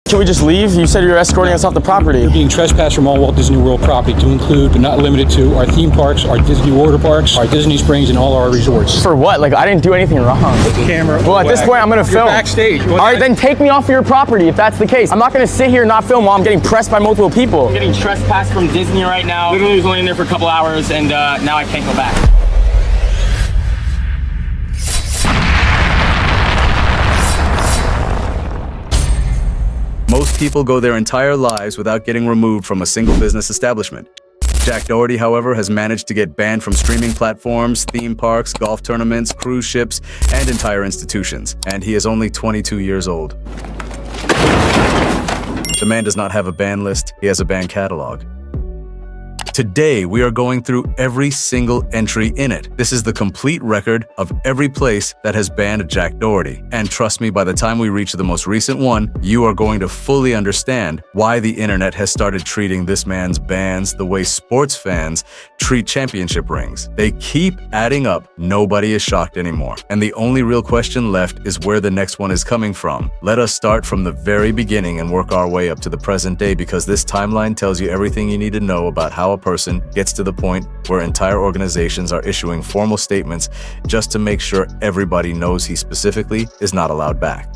Can we just leave? You said you were escorting us off the property. You're being trespassed from all Walt Disney World property to include, but not limited to, our theme parks, our Disney water parks, our Disney Springs, and all our resorts. For what? Like, I didn't do anything wrong. Camera. Well, at this point, I'm gonna film. You're backstage. All right, then take me off of your property if that's the case. I'm not gonna sit here and not film while I'm getting pressed by multiple people. I'm getting trespassed from Disney right now. Literally was only in there for a couple hours, and now I can't go back. Most people go their entire lives without getting removed from a single business establishment. Jack Doherty, however, has managed to get banned from streaming platforms, theme parks, golf tournaments, cruise ships, and entire institutions. And he is only 22 years old. The man does not have a ban list, he has a ban catalog. Today, we are going through every single entry in it. This is the complete record of every place that has banned Jack Doherty. And trust me, by the time we reach the most recent one, you are going to fully understand why the internet has started treating this man's bans the way sports fans treat championship rings. They keep adding up, nobody is shocked anymore. And the only real question left is where the next one is coming from. Let us start from the very beginning and work our way up to the present day, because this timeline tells you everything you need to know about how a person gets to the point where entire organizations are issuing formal statements just to make sure everybody knows he specifically is not allowed back.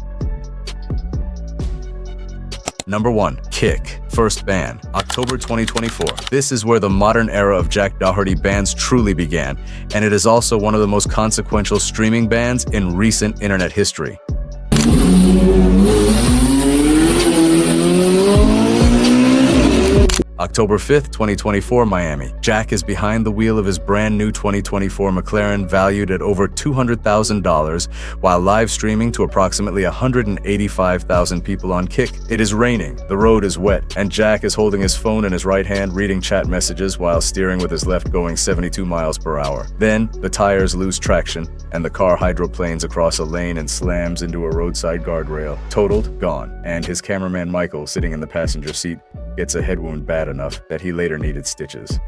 Number 1. Kick. First ban, October 2024. This is where the modern era of Jack Doherty bans truly began, and it is also one of the most consequential streaming bans in recent internet history. October 5th, 2024, Miami. Jack is behind the wheel of his brand new 2024 McLaren valued at over $200,000 while live streaming to approximately 185,000 people on Kick. It is raining, the road is wet, and Jack is holding his phone in his right hand reading chat messages while steering with his left going 72 miles per hour. Then, the tires lose traction and the car hydroplanes across a lane and slams into a roadside guardrail. Totaled, gone, and his cameraman Michael, sitting in the passenger seat, gets a head wound bad enough that he later needed stitches.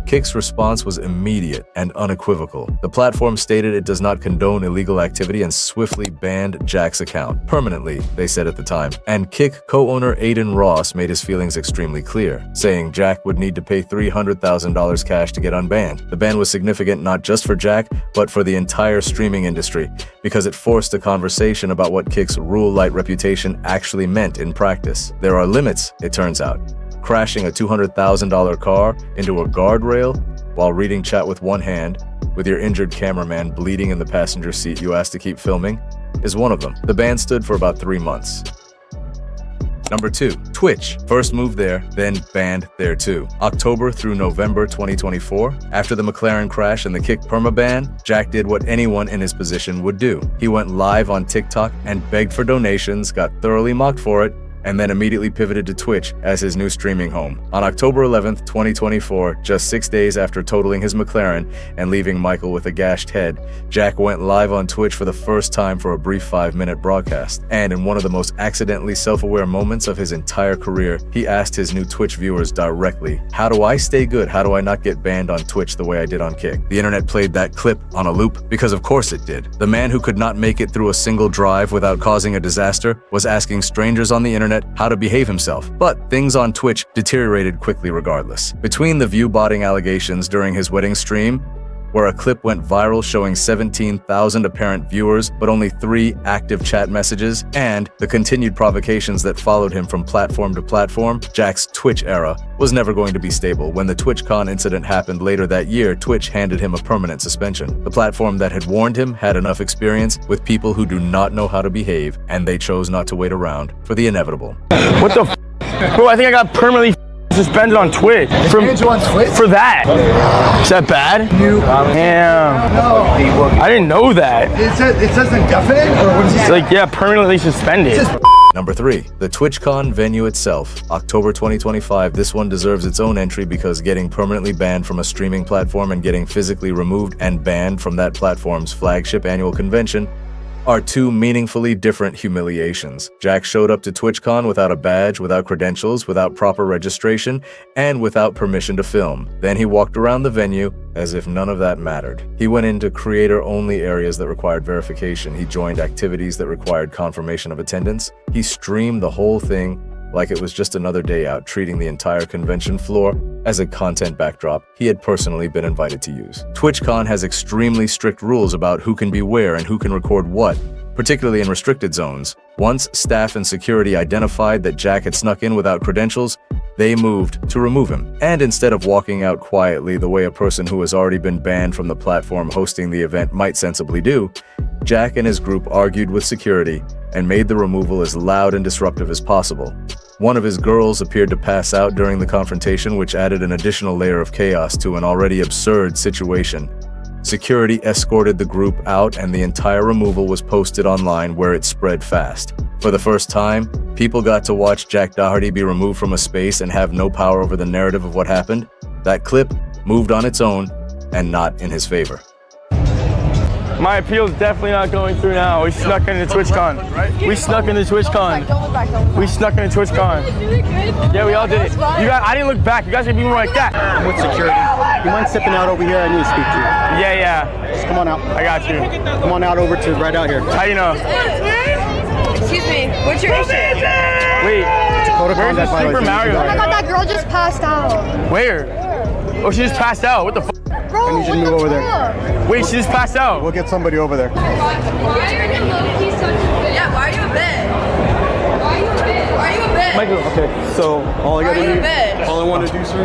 Kick's response was immediate and unequivocal. The platform stated it does not condone illegal activity and swiftly banned Jack's account. Permanently, they said at the time. And Kick co-owner Aiden Ross made his feelings extremely clear, saying Jack would need to pay $300,000 cash to get unbanned. The ban was significant not just for Jack, but for the entire streaming industry, because it forced a conversation about what Kick's rule-light reputation actually meant in practice. There are limits, it turns out. Crashing a $200,000 car into a guardrail while reading chat with one hand, with your injured cameraman bleeding in the passenger seat you asked to keep filming, is one of them. The ban stood for about 3 months. Number 2. Twitch. First moved there, then banned there too. October through November 2024. After the McLaren crash and the Kick permaban, Jack did what anyone in his position would do. He went live on TikTok and begged for donations, got thoroughly mocked for it, and then immediately pivoted to Twitch as his new streaming home. On October 11th, 2024, just 6 days after totaling his McLaren and leaving Michael with a gashed head, Jack went live on Twitch for the first time for a brief 5-minute broadcast. And in one of the most accidentally self-aware moments of his entire career, he asked his new Twitch viewers directly, "How do I stay good? How do I not get banned on Twitch the way I did on Kick?" The internet played that clip on a loop, because of course it did. The man who could not make it through a single drive without causing a disaster was asking strangers on the internet how to behave himself. But things on Twitch deteriorated quickly regardless. Between the view-botting allegations during his wedding stream, where a clip went viral showing 17,000 apparent viewers but only 3 active chat messages, and the continued provocations that followed him from platform to platform, Jack's Twitch era was never going to be stable. When the TwitchCon incident happened later that year, Twitch handed him a permanent suspension. The platform that had warned him had enough experience with people who do not know how to behave, and they chose not to wait around for the inevitable. What the f? Bro, I think I got permanently suspended on Twitch. For that. Is that bad? Damn. No. I didn't know that. It says indefinite, or what is it? It's like, yeah, permanently suspended. Number 3. The TwitchCon venue itself, October 2025. This one deserves its own entry because getting permanently banned from a streaming platform and getting physically removed and banned from that platform's flagship annual convention are two meaningfully different humiliations. Jack showed up to TwitchCon without a badge, without credentials, without proper registration, and without permission to film. Then he walked around the venue as if none of that mattered. He went into creator-only areas that required verification. He joined activities that required confirmation of attendance. He streamed the whole thing like it was just another day out, treating the entire convention floor as a content backdrop he had personally been invited to use. TwitchCon has extremely strict rules about who can be where and who can record what, particularly in restricted zones. Once staff and security identified that Jack had snuck in without credentials, they moved to remove him. And instead of walking out quietly the way a person who has already been banned from the platform hosting the event might sensibly do, Jack and his group argued with security and made the removal as loud and disruptive as possible. One of his girls appeared to pass out during the confrontation, which added an additional layer of chaos to an already absurd situation. Security escorted the group out and the entire removal was posted online, where it spread fast. For the first time, people got to watch Jack Doherty be removed from a space and have no power over the narrative of what happened. That clip moved on its own and not in his favor. My appeal's definitely not going through now. We snuck into TwitchCon. We snuck into TwitchCon. We snuck into TwitchCon. Yeah, we all did it. You guys, I didn't look back. You guys are being more like that. I'm with security. You mind stepping out over here? I need to speak to you. Yeah. Just come on out. I got you. Come on out over to right out here. How you know? Excuse me, what's your issue? Wait, where's the Super Mario? Oh my god, that girl just passed out. Where? Oh, she just passed out. What the f? Bro, I need you to move over there. Wait, she just passed out. We'll get somebody over there. why are you low-key such a bitch? Yeah, why are you a bitch? Why are you a bitch? Why are you a bitch? Michael, okay, so all I Why gotta are you a do, bitch? all I want to do, sir,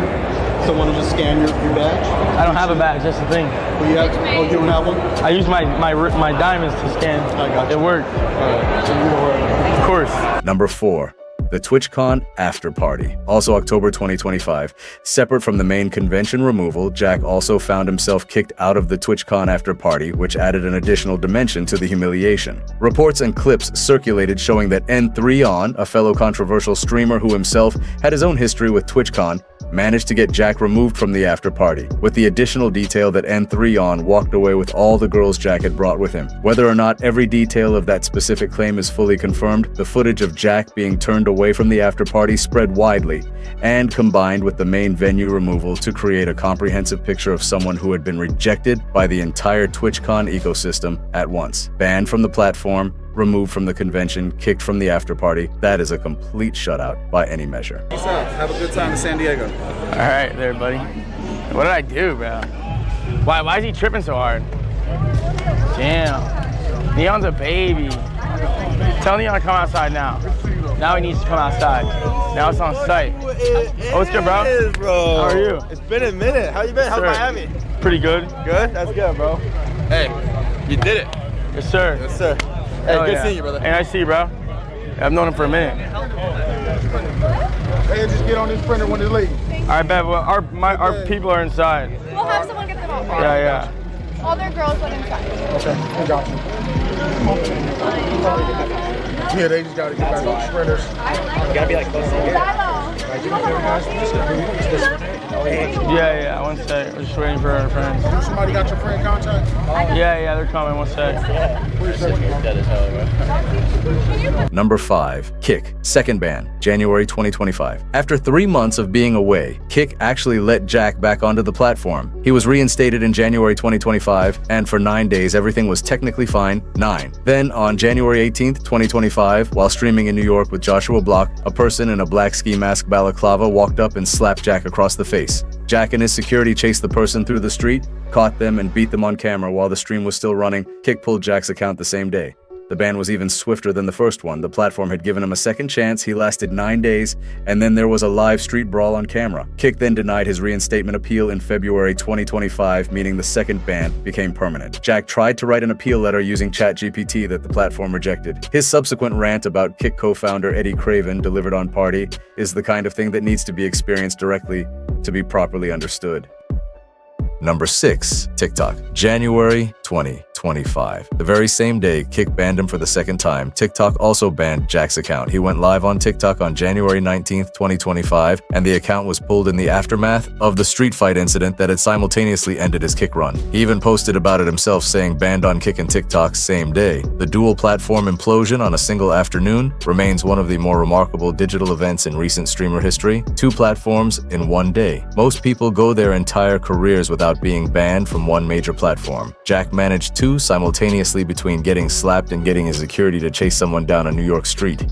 someone to just scan your badge. I don't have a badge, that's the thing. Well, you have, oh, you don't have one? I use my diamonds to scan. I got you. It worked. Alright, so you don't worry. Of course. Number 4. The TwitchCon After Party. Also October 2025. Separate from the main convention removal, Jack also found himself kicked out of the TwitchCon After Party, which added an additional dimension to the humiliation. Reports and clips circulated showing that N3On, a fellow controversial streamer who himself had his own history with TwitchCon, managed to get Jack removed from the after party, with the additional detail that N3On walked away with all the girls Jack had brought with him. Whether or not every detail of that specific claim is fully confirmed, the footage of Jack being turned away from the after party spread widely and combined with the main venue removal to create a comprehensive picture of someone who had been rejected by the entire TwitchCon ecosystem at once. Banned from the platform, removed from the convention, kicked from the after party. That is a complete shutout by any measure. What's up? Have a good time in San Diego. All right there, buddy. What did I do, bro? Why is he tripping so hard? Damn. Neon's a baby. Tell Neon to come outside now. Now he needs to come outside. Now it's on site. Oh, what's good, bro? It is, bro. How are you? It's been a minute. How you been? How's Sir. Miami? Pretty good. Good? That's good, bro. Hey, you did it. Yes, sir. Yes, sir. Hey, Hell good yeah. seeing you, brother. Hey, nice to see you, bro. I've known him for a minute. Hey, just get on this printer when it's late. All right, bet. Well, our people are inside. We'll have someone get them out. Yeah. All their girls went inside. Okay, I got you. Yeah, they just gotta get back on the printers. You gotta be like close to here. Yeah. One sec. We're just waiting for our friends. Somebody got your friend contact? Yeah. They're coming. One sec. Number 5. Kick. Second ban. January 2025. After 3 months of being away, Kick actually let Jack back onto the platform. He was reinstated in January 2025, and for 9 days everything was technically fine. 9. Then on January 18th, 2025, while streaming in New York with Joshua Block, a person in a black ski mask balaclava walked up and slapped Jack across the face. Jack and his security chased the person through the street, caught them, and beat them on camera while the stream was still running. Kick pulled Jack's account the same day. The ban was even swifter than the first one. The platform had given him a second chance. He lasted 9 days, and then there was a live street brawl on camera. Kick then denied his reinstatement appeal in February 2025, meaning the second ban became permanent. Jack tried to write an appeal letter using ChatGPT that the platform rejected. His subsequent rant about Kick co-founder Eddie Craven, delivered on Party, is the kind of thing that needs to be experienced directly to be properly understood. Number 6. TikTok. January 2025. 25. The very same day Kick banned him for the second time, TikTok also banned Jack's account. He went live on TikTok on January 19th, 2025, and the account was pulled in the aftermath of the street fight incident that had simultaneously ended his Kick run. He even posted about it himself, saying banned on Kick and TikTok same day. The dual platform implosion on a single afternoon remains one of the more remarkable digital events in recent streamer history. 2 platforms in one day. Most people go their entire careers without being banned from one major platform. Jack managed 2 simultaneously between getting slapped and getting his security to chase someone down a New York street.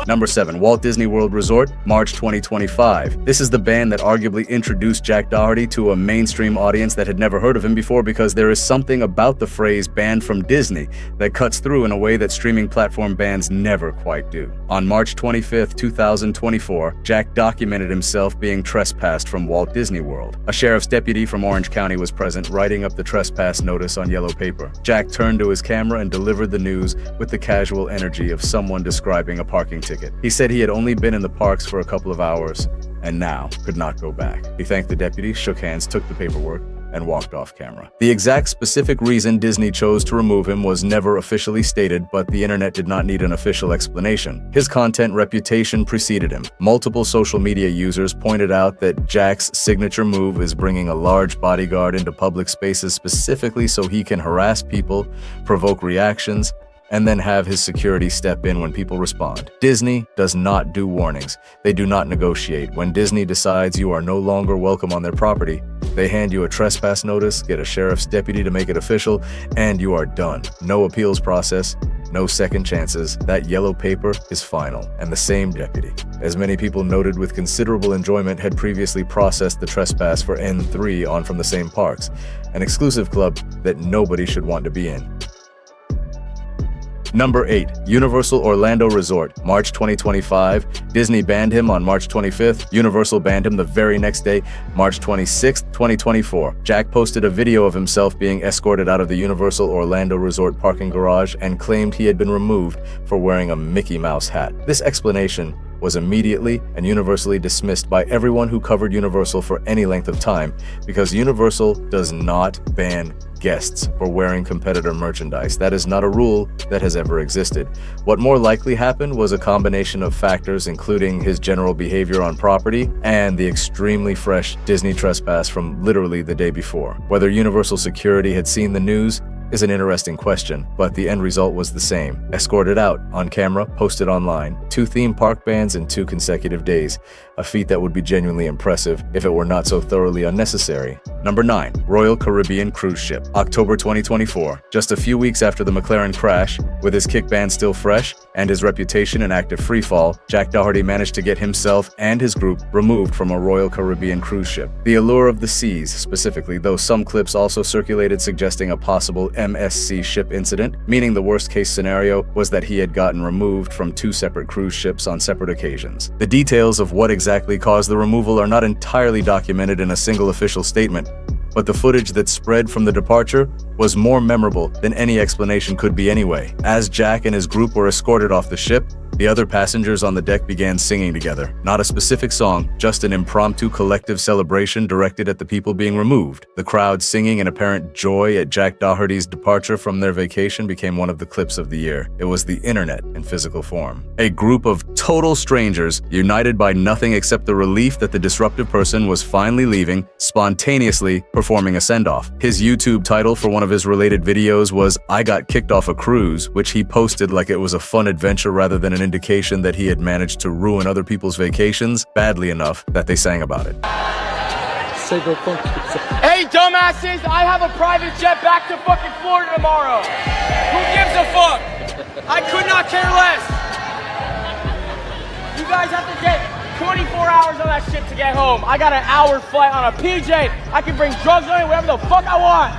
Number 7. Walt Disney World Resort, March 2025. This is the ban that arguably introduced Jack Doherty to a mainstream audience that had never heard of him before, because there is something about the phrase banned from Disney that cuts through in a way that streaming platform bans never quite do. On March 25th, 2024, Jack documented himself being trespassed from Walt Disney World. A sheriff's deputy from Orange County was present, writing up the trespass notice on yellow paper. Jack turned to his camera and delivered the news with the casual energy of someone describing a parking ticket. He said he had only been in the parks for a couple of hours and now could not go back. He thanked the deputy, shook hands, took the paperwork, and walked off camera. The exact specific reason Disney chose to remove him was never officially stated, but the internet did not need an official explanation. His content reputation preceded him. Multiple social media users pointed out that Jack's signature move is bringing a large bodyguard into public spaces specifically so he can harass people, provoke reactions, and then have his security step in when people respond. Disney does not do warnings. They do not negotiate. When Disney decides you are no longer welcome on their property, they hand you a trespass notice, get a sheriff's deputy to make it official, and you are done. No appeals process, no second chances. That yellow paper is final. And the same deputy, as many people noted with considerable enjoyment, had previously processed the trespass for N3 on from the same parks, an exclusive club that nobody should want to be in. Number 8. Universal Orlando Resort, March 2025. Disney banned him on March 25th. Universal banned him the very next day, March 26th, 2024. Jack posted a video of himself being escorted out of the Universal Orlando Resort parking garage and claimed he had been removed for wearing a Mickey Mouse hat. This explanation was immediately and universally dismissed by everyone who covered Universal for any length of time, because Universal does not ban guests for wearing competitor merchandise. That is not a rule that has ever existed. What more likely happened was a combination of factors, including his general behavior on property and the extremely fresh Disney trespass from literally the day before. Whether Universal security had seen the news is an interesting question, but the end result was the same. Escorted out, on camera, posted online. 2 theme park bans in 2 consecutive days. A feat that would be genuinely impressive if it were not so thoroughly unnecessary. Number 9. Royal Caribbean Cruise Ship, October 2024. Just a few weeks after the McLaren crash, with his kick ban still fresh and his reputation in active freefall, Jack Doherty managed to get himself and his group removed from a Royal Caribbean cruise ship. The allure of the seas, specifically, though some clips also circulated suggesting a possible MSC ship incident, meaning the worst-case scenario was that he had gotten removed from 2 separate cruise ships on separate occasions. The details of what exactly caused the removal are not entirely documented in a single official statement, but the footage that spread from the departure was more memorable than any explanation could be anyway. As Jack and his group were escorted off the ship, the other passengers on the deck began singing together. Not a specific song, just an impromptu collective celebration directed at the people being removed. The crowd singing in apparent joy at Jack Doherty's departure from their vacation became one of the clips of the year. It was the internet in physical form. A group of total strangers, united by nothing except the relief that the disruptive person was finally leaving, spontaneously performing a send-off. His YouTube title for one of his related videos was "I Got Kicked Off a Cruise," which he posted like it was a fun adventure rather than an indication that he had managed to ruin other people's vacations badly enough that they sang about it. Hey, dumbasses! I have a private jet back to fucking Florida tomorrow. Who gives a fuck? I could not care less. You guys have to get 24 hours on that shit to get home. I got an hour flight on a PJ. I can bring drugs on it, whatever the fuck I want.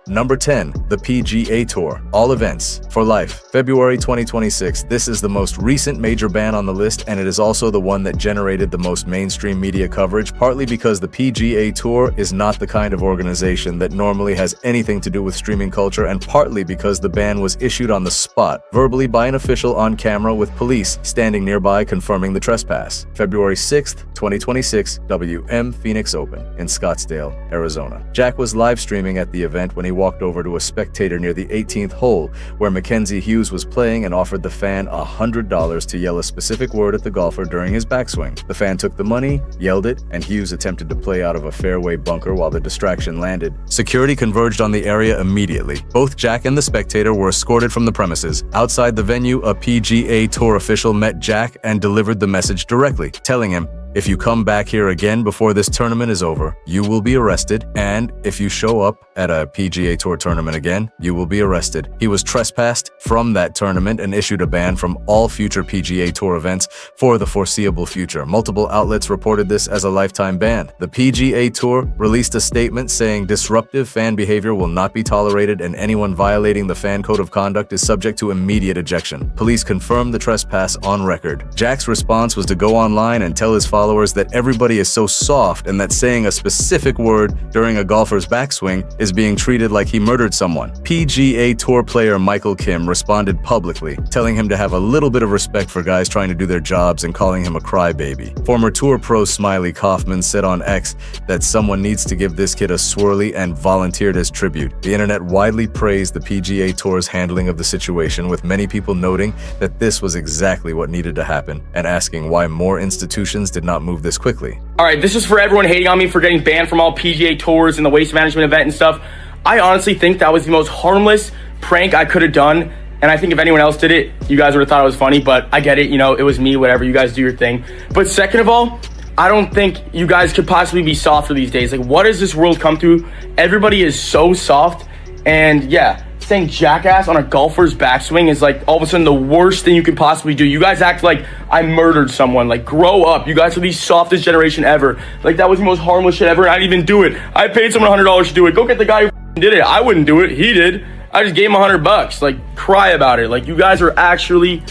Number 10, the PGA Tour. All events for life. February 2026. This is the most recent major ban on the list, and it is also the one that generated the most mainstream media coverage, partly because the PGA Tour is not the kind of organization that normally has anything to do with streaming culture, and partly because the ban was issued on the spot, verbally by an official on camera with police standing nearby confirming the trespass. February 6th, 2026, WM Phoenix Open in Scottsdale, Arizona. Jack was live streaming at the event when he walked over to a spectator near the 18th hole where Mackenzie Hughes was playing and offered the fan $100 to yell a specific word at the golfer during his backswing. The fan took the money, yelled it, and Hughes attempted to play out of a fairway bunker while the distraction landed. Security converged on the area immediately. Both Jack and the spectator were escorted from the premises. Outside the venue, a PGA Tour official met Jack and delivered the message directly, telling him, "If you come back here again before this tournament is over, you will be arrested, and if you show up at a PGA Tour tournament again, you will be arrested." He was trespassed from that tournament and issued a ban from all future PGA Tour events for the foreseeable future. Multiple outlets reported this as a lifetime ban. The PGA Tour released a statement saying disruptive fan behavior will not be tolerated and anyone violating the fan code of conduct is subject to immediate ejection. Police confirmed the trespass on record. Jack's response was to go online and tell his followers that everybody is so soft and that saying a specific word during a golfer's backswing is being treated like he murdered someone. PGA Tour player Michael Kim responded publicly, telling him to have a little bit of respect for guys trying to do their jobs and calling him a crybaby. Former Tour pro Smiley Kaufman said on X that someone needs to give this kid a swirly and volunteered as tribute. The internet widely praised the PGA Tour's handling of the situation, with many people noting that this was exactly what needed to happen and asking why more institutions did not move this quickly. All right, this is for everyone hating on me for getting banned from all PGA Tours and the waste management event and stuff. I honestly think that was the most harmless prank I could have done. And I think if anyone else did it, you guys would have thought it was funny, but I get it. You know, it was me, whatever. You guys do your thing. But second of all, I don't think you guys could possibly be softer these days. Like, what does this world come to? Everybody is so soft. And yeah, saying jackass on a golfer's backswing is like all of a sudden the worst thing you could possibly do. You guys act like I murdered someone. Like, grow up. You guys are the softest generation ever. Like, that was the most harmless shit ever. I didn't even do it. I paid someone $100 to do it. Go get the guy who did it. I wouldn't do it. He did. I just gave him $100. Like, cry about it. Like, you guys are actually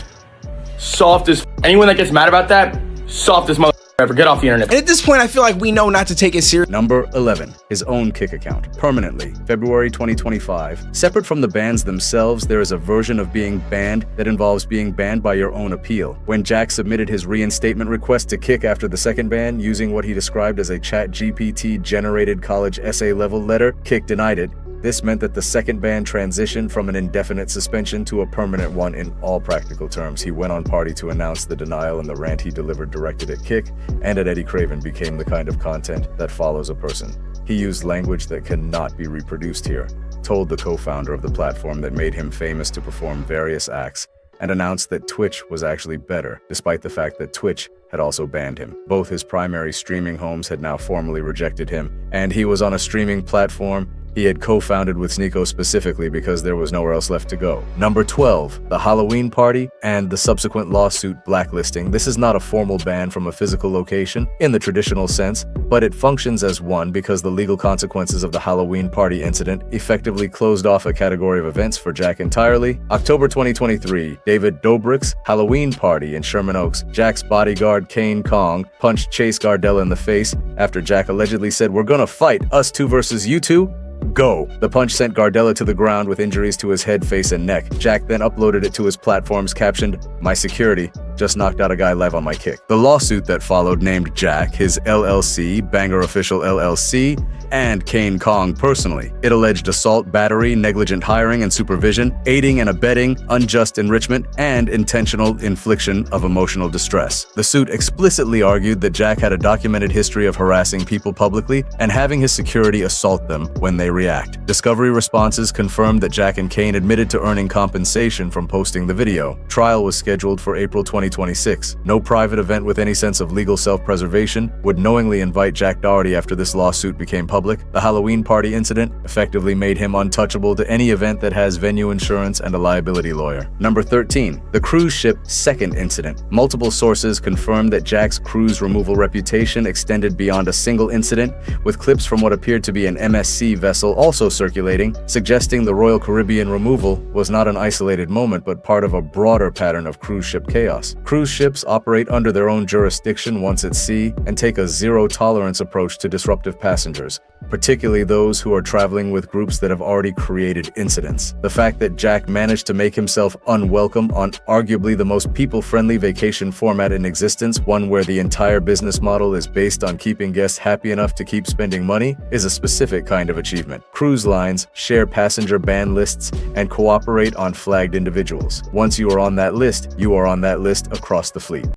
soft as anyone that gets mad about that, softest mother ever. Get off the internet. And at this point, I feel like we know not to take it serious. Number 11, his own Kick account, permanently, February 2025. Separate from the bans themselves, there is a version of being banned that involves being banned by your own appeal. When Jack submitted his reinstatement request to Kick after the second ban, using what he described as a ChatGPT-generated college essay-level letter, Kick denied it. This meant that the second ban transitioned from an indefinite suspension to a permanent one in all practical terms. He went on Party to announce the denial, and the rant he delivered directed at Kick and at Eddie Craven became the kind of content that follows a person. He used language that cannot be reproduced here, told the co-founder of the platform that made him famous to perform various acts, and announced that Twitch was actually better, despite the fact that Twitch had also banned him. Both his primary streaming homes had now formally rejected him, and he was on a streaming platform he had co-founded with Sneeko specifically because there was nowhere else left to go. Number 12, the Halloween party and the subsequent lawsuit blacklisting. This is not a formal ban from a physical location in the traditional sense, but it functions as one because the legal consequences of the Halloween party incident effectively closed off a category of events for Jack entirely. October 2023, David Dobrik's Halloween party in Sherman Oaks. Jack's bodyguard Kane Kong punched Chase Gardella in the face after Jack allegedly said, "We're gonna fight, us two versus you two. Go." The punch sent Gardella to the ground with injuries to his head, face, and neck. Jack then uploaded it to his platforms captioned, "My security just knocked out a guy live on my Kick." The lawsuit that followed named Jack, his LLC, Banger Official LLC, and Kane Kong personally. It alleged assault, battery, negligent hiring and supervision, aiding and abetting, unjust enrichment, and intentional infliction of emotional distress. The suit explicitly argued that Jack had a documented history of harassing people publicly and having his security assault them when they react. Discovery responses confirmed that Jack and Kane admitted to earning compensation from posting the video. Trial was scheduled for April 2020. 2026. No private event with any sense of legal self-preservation would knowingly invite Jack Doherty after this lawsuit became public. The Halloween party incident effectively made him untouchable to any event that has venue insurance and a liability lawyer. Number 13. The cruise ship second incident. Multiple sources confirmed that Jack's cruise removal reputation extended beyond a single incident, with clips from what appeared to be an MSC vessel also circulating, suggesting the Royal Caribbean removal was not an isolated moment but part of a broader pattern of cruise ship chaos. Cruise ships operate under their own jurisdiction once at sea and take a zero-tolerance approach to disruptive passengers, particularly those who are traveling with groups that have already created incidents. The fact that Jack managed to make himself unwelcome on arguably the most people-friendly vacation format in existence, one where the entire business model is based on keeping guests happy enough to keep spending money, is a specific kind of achievement. Cruise lines share passenger ban lists and cooperate on flagged individuals. Once you are on that list, you are on that list across the fleet.